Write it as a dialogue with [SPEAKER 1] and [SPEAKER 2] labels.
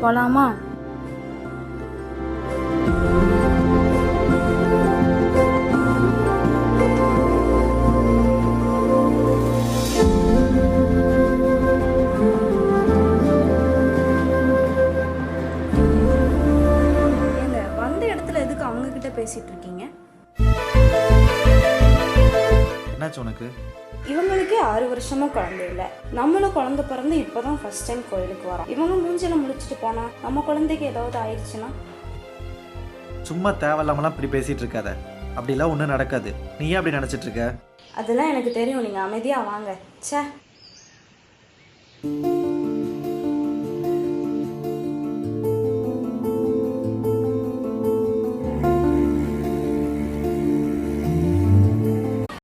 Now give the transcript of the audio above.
[SPEAKER 1] போலாமா? ஏங்க வந்த இடத்துல எதுக்கு அவங்க கிட்ட பேசிட்டு இருக்கீங்க?
[SPEAKER 2] என்னாச்சு உனக்கு?
[SPEAKER 1] இவங்களுக்கே 6 வருஷமா குழந்தை இல்லை. நம்மளும் குழந்தை பிறந்து இப்போதான் ஃபர்ஸ்ட் டைம் கோயிலுக்கு வரோம். இவங்க மூஞ்சில முடிச்சுட்டு போனா நம்ம குழந்தைக்கு ஏதாவது ஆயிடுச்சுன்னா?
[SPEAKER 2] சும்மா தேவையில்லாமலாம் இப்படி பேசிட்டு இருக்காத. அப்படிலாம் ஒன்றும் நடக்காது. நீ ஏன் அப்படி நினச்சிட்டு இருக்க?
[SPEAKER 1] அதெல்லாம் எனக்கு தெரியும். நீங்க அமைதியா வாங்க. ச்சே.